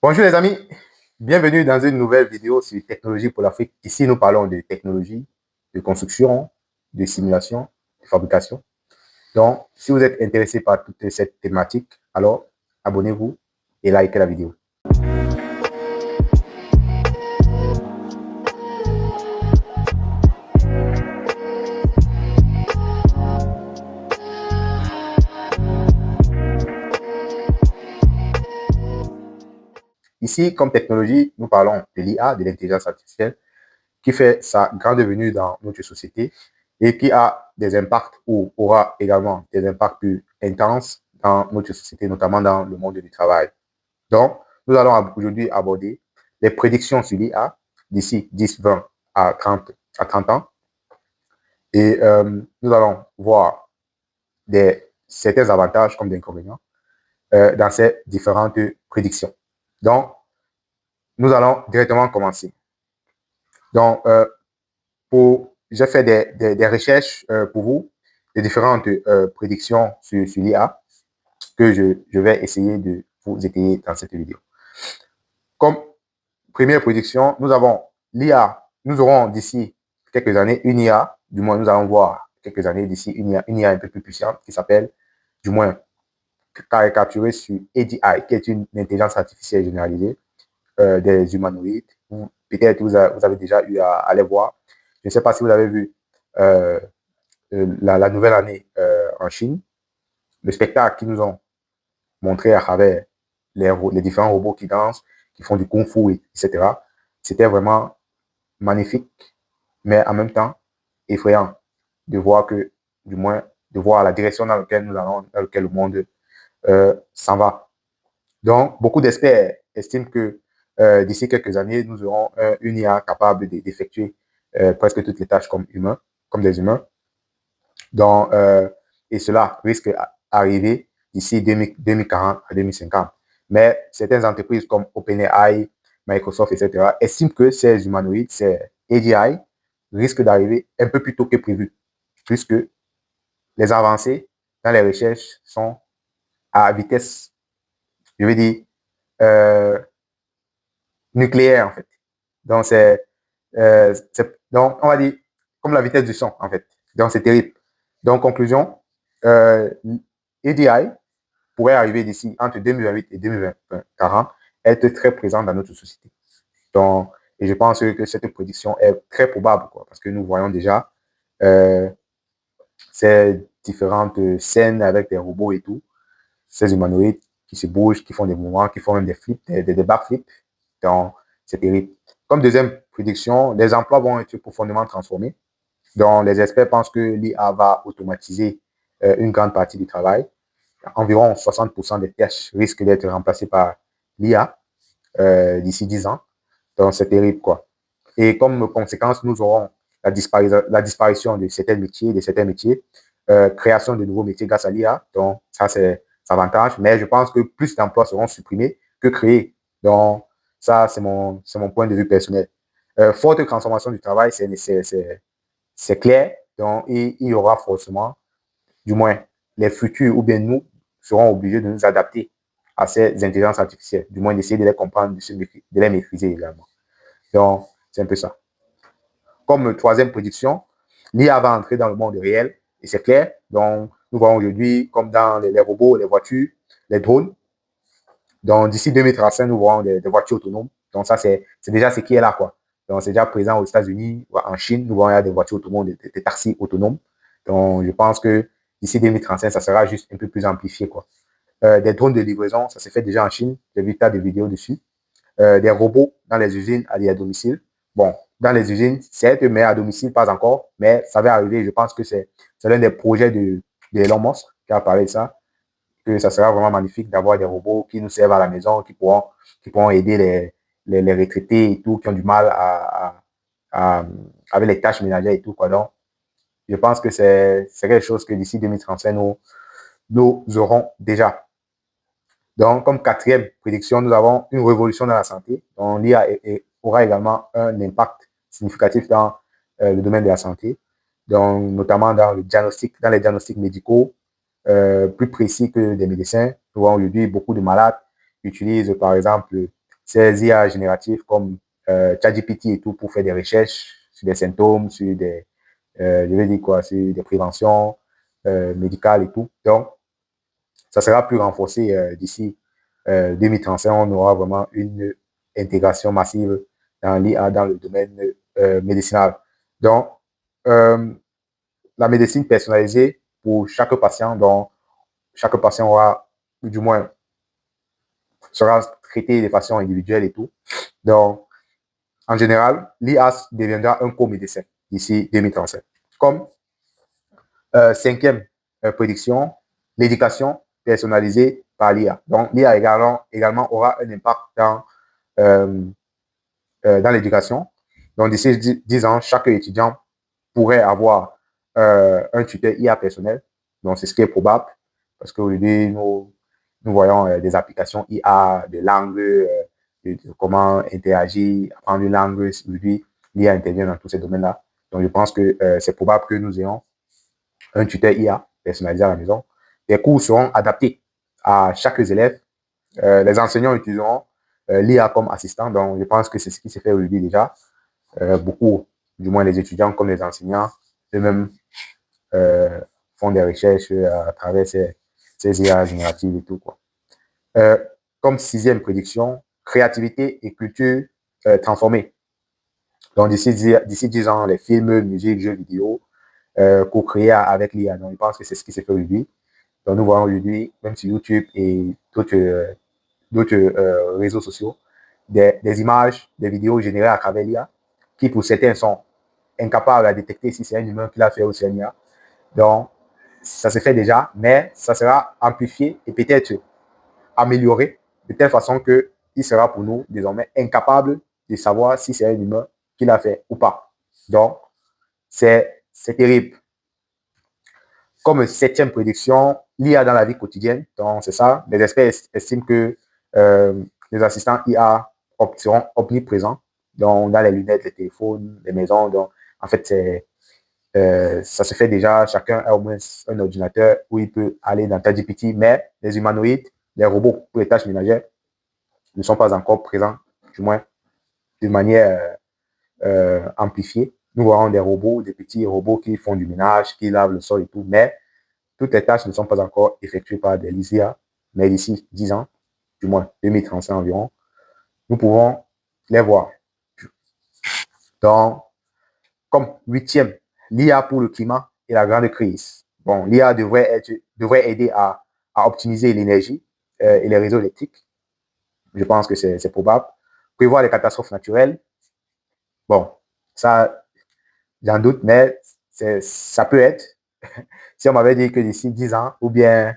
Bonjour les amis, bienvenue dans une nouvelle vidéo sur technologie pour l'Afrique. Ici, nous parlons de technologie, de construction, de simulation, de fabrication. Donc, si vous êtes intéressé par toute cette thématique, alors abonnez-vous et likez la vidéo. Ici, comme technologie, nous parlons de l'IA, de l'intelligence artificielle, qui fait sa grande venue dans notre société et qui a des impacts ou aura également des impacts plus intenses dans notre société, notamment dans le monde du travail. Donc, nous allons aujourd'hui aborder les prédictions sur l'IA d'ici 10, 20 à 30 ans. Et nous allons voir certains avantages comme des inconvénients dans ces différentes prédictions. Donc, nous allons directement commencer. Donc, j'ai fait des recherches pour vous, des différentes prédictions sur l'IA que je vais essayer de vous étayer dans cette vidéo. Comme première prédiction, nous avons l'IA. Nous aurons d'ici quelques années une IA, du moins nous allons voir quelques années d'ici une IA un peu plus puissante qui s'appelle, du moins caricaturée sur AGI, qui est une intelligence artificielle généralisée des humanoïdes. Peut-être vous avez déjà eu à aller voir. Je ne sais pas si vous avez vu la nouvelle année en Chine, le spectacle qu'ils nous ont montré à travers les différents robots qui dansent, qui font du kung-fu, etc. C'était vraiment magnifique, mais en même temps effrayant de voir que, du moins, de voir la direction dans laquelle nous allons, dans laquelle le monde s'en va. Donc, beaucoup d'experts estiment que d'ici quelques années, nous aurons une IA capable d'effectuer presque toutes les tâches comme des humains. Donc, et cela risque d'arriver d'ici 2040 à 2050. Mais certaines entreprises comme OpenAI, Microsoft, etc., estiment que ces humanoïdes, ces AGI, risquent d'arriver un peu plus tôt que prévu, puisque les avancées dans les recherches sont à vitesse, je veux dire, nucléaire, en fait. Donc, donc, on va dire, comme la vitesse du son, en fait. Donc, c'est terrible. Donc, conclusion, AGI pourrait arriver d'ici entre 2028 et 2040, être très présent dans notre société. Donc, et je pense que cette prédiction est très probable, quoi, parce que nous voyons déjà ces différentes scènes avec des robots et tout, ces humanoïdes qui se bougent, qui font des mouvements, qui font même des flips, des backflips. Donc, c'est terrible. Comme deuxième prédiction, les emplois vont être profondément transformés. Donc, les experts pensent que l'IA va automatiser une grande partie du travail. Environ 60% des tâches risquent d'être remplacées par l'IA d'ici 10 ans. Donc, c'est terrible, quoi. Et comme conséquence, nous aurons la disparition de certains métiers, création de nouveaux métiers grâce à l'IA. Donc, ça, c'est avantage. Mais je pense que plus d'emplois seront supprimés que créés. Donc, ça, c'est mon point de vue personnel. Forte transformation du travail, c'est clair. Donc, il y aura forcément, du moins, les futurs ou bien nous serons obligés de nous adapter à ces intelligences artificielles, du moins d'essayer de les comprendre, de les maîtriser également. Donc, c'est un peu ça. Comme troisième prédiction, l'IA va entrer dans le monde réel et c'est clair. Donc, nous voyons aujourd'hui, comme dans les robots, les voitures, les drones. Donc, d'ici 2035, nous voyons des voitures autonomes. Donc, ça, c'est déjà ce qui est là, quoi. Donc, c'est déjà présent aux États-Unis, en Chine, nous voyons des voitures autonomes, des taxis autonomes. Donc, je pense que d'ici 2035, ça sera juste un peu plus amplifié, quoi. Des drones de livraison, ça s'est fait déjà en Chine. J'ai vu tas de vidéos dessus. Des robots dans les usines et à domicile. Bon, dans les usines, certes, mais à domicile, pas encore. Mais ça va arriver. Je pense que c'est l'un des projets de Elon Musk qui a parlé de ça. Que ça sera vraiment magnifique d'avoir des robots qui nous servent à la maison, qui pourront aider les retraités et tout, qui ont du mal avec les tâches ménagères et tout, quoi. Donc, je pense que c'est quelque chose que d'ici 2035, nous aurons déjà. Donc, comme quatrième prédiction, nous avons une révolution dans la santé. Donc, l'IA aura également un impact significatif dans le domaine de la santé, donc notamment dans les diagnostics médicaux, plus précis que des médecins. Nous voyons aujourd'hui beaucoup de malades utilisent, par exemple, ces IA génératifs comme ChatGPT et tout pour faire des recherches sur des symptômes, sur des, je vais dire quoi, sur des préventions médicales et tout. Donc, ça sera plus renforcé d'ici 2035. On aura vraiment une intégration massive dans l'IA dans le domaine médicinal. Donc, euh, la médecine personnalisée pour chaque patient, donc chaque patient aura, du moins, sera traité de façon individuelle et tout. Donc, en général, l'IA deviendra un co-médecin d'ici 2035. Comme cinquième prédiction, l'éducation personnalisée par l'IA. Donc, l'IA également aura un impact euh, dans l'éducation. Donc, d'ici 10 ans, chaque étudiant pourrait avoir un tuteur IA personnel. Donc, c'est ce qui est probable parce qu'aujourd'hui, nous voyons des applications IA, de langue, de comment interagir, apprendre une langue. Aujourd'hui, l'IA intervient dans tous ces domaines-là. Donc, je pense que c'est probable que nous ayons un tuteur IA personnalisé à la maison. Les cours seront adaptés à chaque élève. Les enseignants utiliseront l'IA comme assistant. Donc, je pense que c'est ce qui s'est fait aujourd'hui déjà. Beaucoup, du moins les étudiants comme les enseignants, eux-mêmes font des recherches à travers ces IA génératives et tout, quoi. Euh, Comme sixième prédiction, créativité et culture transformée. Donc, d'ici 10 ans, les films, musique, jeux vidéo, co-créés avec l'IA. Donc, je pense que c'est ce qui s'est fait aujourd'hui. Donc, nous voyons aujourd'hui, même sur YouTube et d'autres réseaux sociaux, des images, des vidéos générées à travers l'IA, qui pour certains sont incapables à détecter si c'est un humain qui l'a fait ou c'est un IA. Donc, ça se fait déjà, mais ça sera amplifié et peut-être amélioré de telle façon qu'il sera pour nous désormais incapable de savoir si c'est un humain qui l'a fait ou pas. Donc, c'est terrible. Comme septième prédiction, l'IA dans la vie quotidienne. Donc, c'est ça. Les experts estiment que les assistants IA seront omniprésents. Donc, dans les lunettes, les téléphones, les maisons. Donc, en fait, ça se fait déjà. Chacun a au moins un ordinateur où il peut aller dans ChatGPT. Mais les humanoïdes, les robots pour les tâches ménagères ne sont pas encore présents, du moins de manière amplifiée. Nous voyons des robots, des petits robots qui font du ménage, qui lavent le sol et tout. Mais toutes les tâches ne sont pas encore effectuées par des IA, mais d'ici 10 ans, du moins 2035 environ, nous pouvons les voir. Donc, comme huitième, l'IA pour le climat et la grande crise. Bon, l'IA devrait aider à optimiser l'énergie et les réseaux électriques. Je pense que c'est probable. Prévoir les catastrophes naturelles. Bon, ça, j'en doute, mais ça peut être. Si on m'avait dit que d'ici 10 ans, ou bien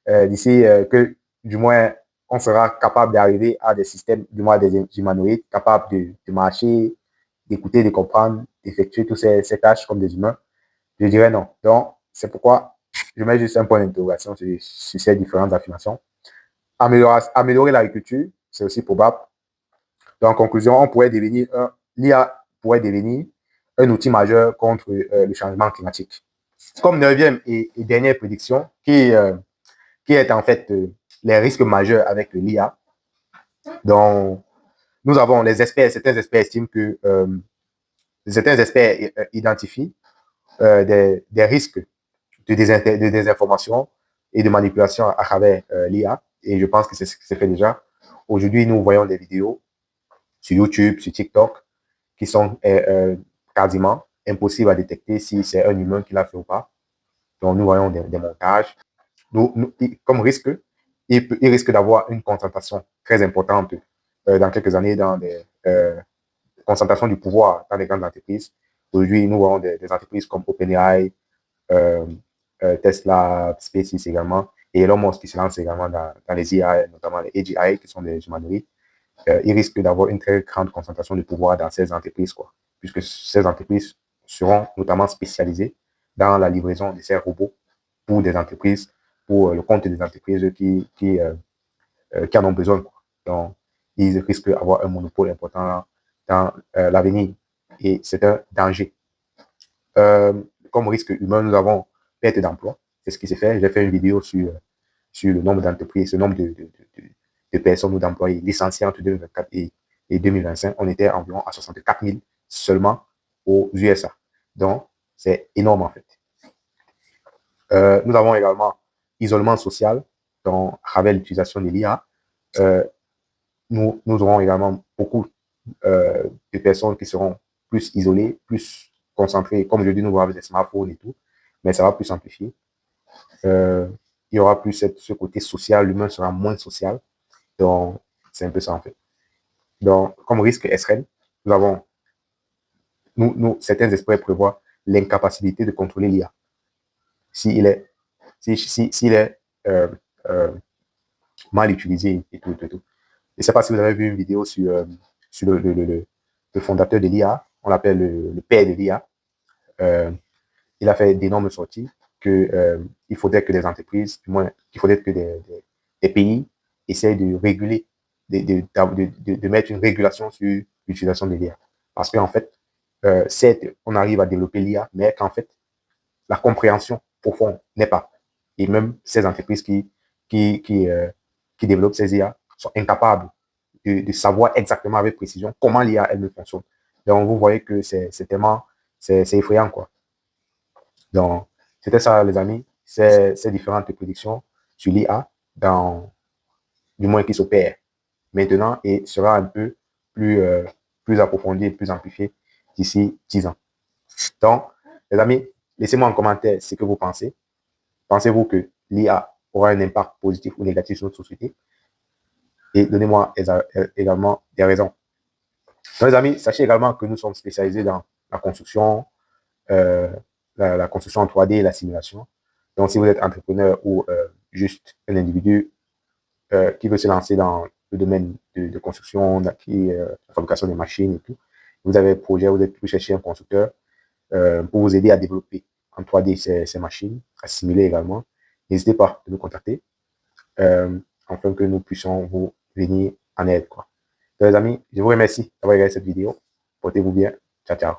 d'ici que du moins on sera capable d'arriver à des systèmes, du moins des humanoïdes, capables de marcher, d'écouter, de comprendre, d'effectuer toutes ces tâches comme des humains, je dirais non. Donc, c'est pourquoi je mets juste un point d'interrogation sur ces différentes affirmations. Améliorer l'agriculture, c'est aussi probable. Donc, en conclusion, l'IA pourrait devenir un outil majeur contre le changement climatique. Comme neuvième et dernière prédiction, qui est en fait les risques majeurs avec l'IA. Donc, nous avons certains experts estiment que certains experts identifient des risques de désinformation et de manipulation à travers l'IA. Et je pense que c'est ce qui se fait déjà. Aujourd'hui, nous voyons des vidéos sur YouTube, sur TikTok, qui sont quasiment impossibles à détecter si c'est un humain qui l'a fait ou pas. Donc, nous voyons des montages. Comme risque, il risque d'avoir une concentration très importante dans quelques années dans des concentrations du pouvoir dans les grandes entreprises. Aujourd'hui, nous voyons des entreprises comme OpenAI, euh, Tesla, SpaceX également, et Elon Musk qui se lance également dans les IA, notamment les AGI, qui sont des humanoïdes. Il risque d'avoir une très grande concentration de pouvoir dans ces entreprises, quoi, puisque ces entreprises seront notamment spécialisées dans la livraison de ces robots pour des entreprises, pour le compte des entreprises qui en ont besoin, quoi. Donc, ils risquent d'avoir un monopole important dans l'avenir et c'est un danger. Comme risque humain, nous avons perte d'emploi. C'est ce qui s'est fait. J'ai fait une vidéo sur le nombre d'entreprises, le nombre de personnes ou d'employés licenciés entre 2024 et 2025, on était environ à 64 000 seulement aux USA. Donc, c'est énorme en fait. Nous avons également isolement social, donc avec l'utilisation de l'IA. Nous aurons également beaucoup de personnes qui seront plus isolées, plus concentrées. Comme je dis, nous avons avec des smartphones et tout, mais ça va plus s'amplifier. Il y aura plus ce côté social, l'humain sera moins social. Donc, c'est un peu ça en fait. Donc, comme risque extrême, nous avons, certains experts prévoient l'incapacité de contrôler l'IA. S'il est, s'il est euh, mal utilisé et tout. Je ne sais pas si vous avez vu une vidéo sur le fondateur de l'IA, on l'appelle le père de l'IA. Il a fait d'énormes sorties qu'il faudrait que des entreprises, du moins, qu'il faudrait que des pays essayent de réguler, de mettre une régulation sur l'utilisation de l'IA. Parce qu'en fait, certes, on arrive à développer l'IA, mais qu'en fait, la compréhension profonde n'est pas. Et même ces entreprises qui développent ces IA sont incapables de savoir exactement avec précision comment l'IA elle fonctionne. Donc, vous voyez que c'est tellement, c'est effrayant, quoi. Donc, c'était ça, les amis, ces différentes prédictions sur l'IA, du moins qui s'opèrent maintenant et sera un peu plus approfondie et plus amplifiée d'ici 10 ans. Donc, les amis, laissez-moi en commentaire ce que vous pensez. Pensez-vous que l'IA aura un impact positif ou négatif sur notre société? Et donnez-moi également des raisons. Donc, les amis, sachez également que nous sommes spécialisés dans la construction, la construction en 3D et la simulation. Donc, si vous êtes entrepreneur ou juste un individu qui veut se lancer dans le domaine de construction, la fabrication des machines et tout, vous avez un projet, vous cherchez un constructeur pour vous aider à développer en 3D ces machines, à simuler également, n'hésitez pas à nous contacter afin que nous puissions vous venir en aide, quoi. Donc, les amis, je vous remercie d'avoir regardé cette vidéo. Portez-vous bien. Ciao, ciao.